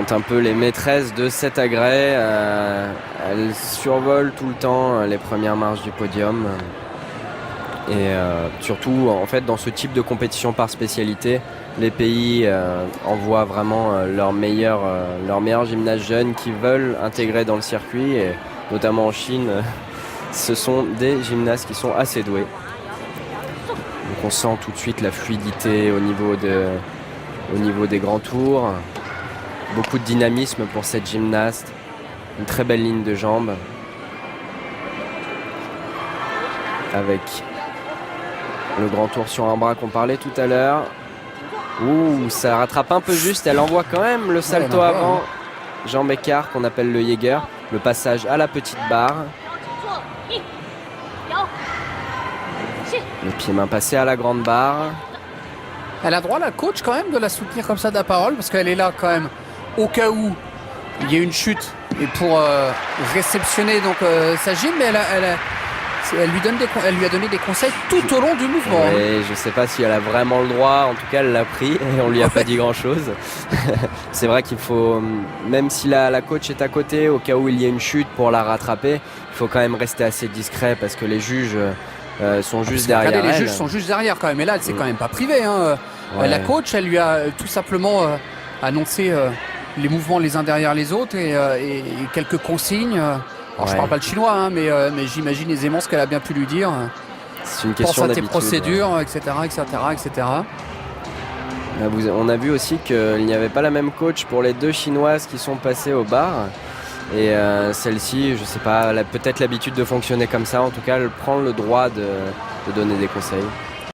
sont un peu les maîtresses de cet agrès. Elles survolent tout le temps les premières marches du podium. Et surtout, en fait, dans ce type de compétition par spécialité, les pays envoient vraiment leurs meilleurs gymnastes jeunes qui veulent intégrer dans le circuit. Et notamment en Chine, ce sont des gymnastes qui sont assez doués. Donc on sent tout de suite la fluidité au niveau des grands tours. Beaucoup de dynamisme pour cette gymnaste. Une très belle ligne de jambes. Avec le grand tour sur un bras qu'on parlait tout à l'heure. Ouh, ça rattrape un peu juste. Elle envoie quand même le salto avant. Jambe écart qu'on appelle le Jaeger. Le passage à la petite barre. Le pied-main passé à la grande barre. Elle a droit, la coach, quand même, de la soutenir comme ça de la parole, parce qu'elle est là quand même au cas où il y a une chute et pour réceptionner donc sa gym, mais elle lui a donné des conseils tout au long du mouvement. Oui, je ne sais pas si elle a vraiment le droit, en tout cas elle l'a pris et on lui a pas dit grand chose. C'est vrai qu'il faut, même si la coach est à côté, au cas où il y a une chute pour la rattraper, il faut quand même rester assez discret parce que les juges sont juste derrière. Regardez, les juges sont juste derrière quand même, et là elle s'est quand même pas privée. La coach, elle lui a tout simplement annoncé les mouvements les uns derrière les autres et quelques consignes. Alors, je parle pas le chinois, mais j'imagine aisément ce qu'elle a bien pu lui dire. C'est une question d'habitude. Pense à tes procédures, etc., etc. On a vu aussi qu'il n'y avait pas la même coach pour les deux Chinoises qui sont passées au bar. Et celle-ci, je sais pas, elle a peut-être l'habitude de fonctionner comme ça. En tout cas, elle prend le droit de donner des conseils.